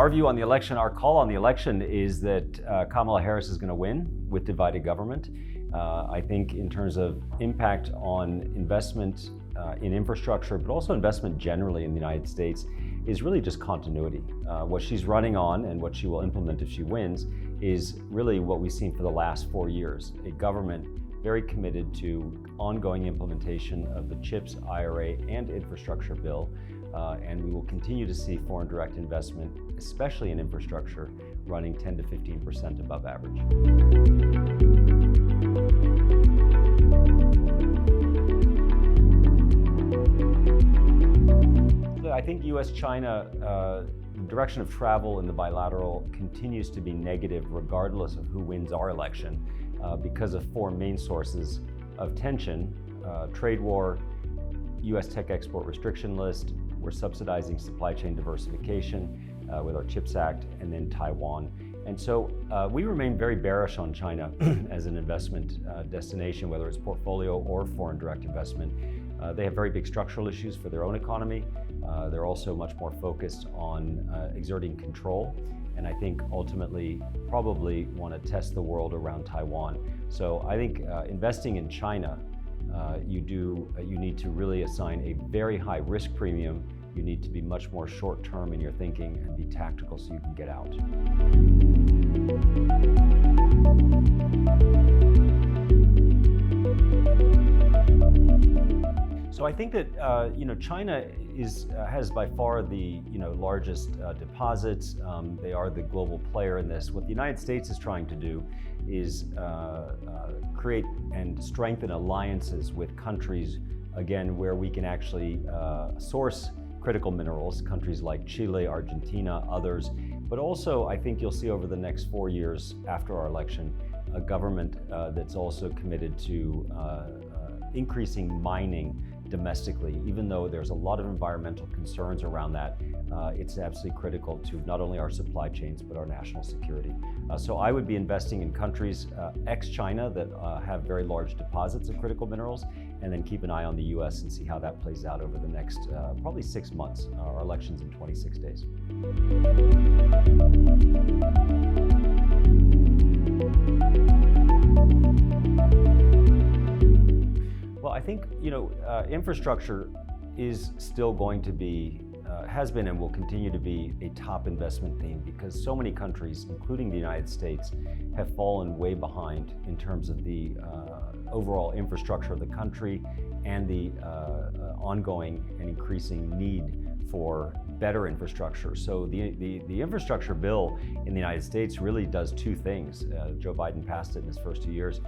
our view on the election, our call on the election is that Kamala Harris is going to win with divided government. I think in terms of impact on investment in infrastructure, but also investment generally in the United States, is really just continuity. What she's running on and what she will implement if she wins is really what we've seen for the last 4 years. A government very committed to ongoing implementation of the CHIPS, IRA, and infrastructure bill. And we will continue to see foreign direct investment, especially in infrastructure, running 10 to 15% above average. I think U.S.-China, the direction of travel in the bilateral continues to be negative regardless of who wins our election because of four main sources of tension: trade war, U.S. tech export restriction list, we're subsidizing supply chain diversification with our CHIPS Act, and then Taiwan. And so we remain very bearish on China as an investment destination, whether it's portfolio or foreign direct investment. They have very big structural issues for their own economy. They're also much more focused on exerting control, and I think ultimately probably want to test the world around Taiwan. So I think investing in China, you need to really assign a very high risk premium. You need to be much more short term in your thinking and be tactical so you can get out. So I think that China has by far the largest deposits. They are the global player in this. What the United States is trying to do is create and strengthen alliances with countries, again, where we can actually source critical minerals, countries like Chile, Argentina, others. But also, I think you'll see over the next 4 years after our election, a government that's also committed to increasing mining domestically. Even though there's a lot of environmental concerns around that, it's absolutely critical to not only our supply chains, but our national security. So I would be investing in countries ex-China that have very large deposits of critical minerals, and then keep an eye on the US and see how that plays out over the next probably 6 months. Our election's in 26 days. Well, I think infrastructure is still going to be, has been and will continue to be a top investment theme because so many countries, including the United States, have fallen way behind in terms of the overall infrastructure of the country and the ongoing and increasing need for better infrastructure. So the infrastructure bill in the United States really does two things. Joe Biden passed it in his first 2 years.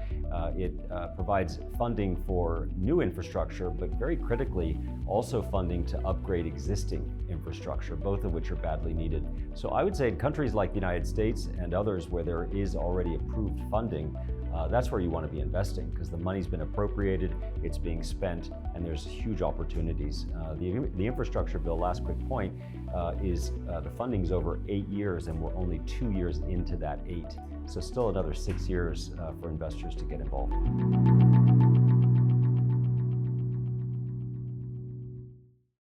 It provides funding for new infrastructure, but very critically, also funding to upgrade existing infrastructure, both of which are badly needed. So I would say in countries like the United States and others where there is already approved funding, that's where you want to be investing because the money's been appropriated, it's being spent, and there's huge opportunities. The infrastructure bill, last quick point, is the funding's over 8 years and we're only 2 years into that 8. So still another 6 years for investors to get involved.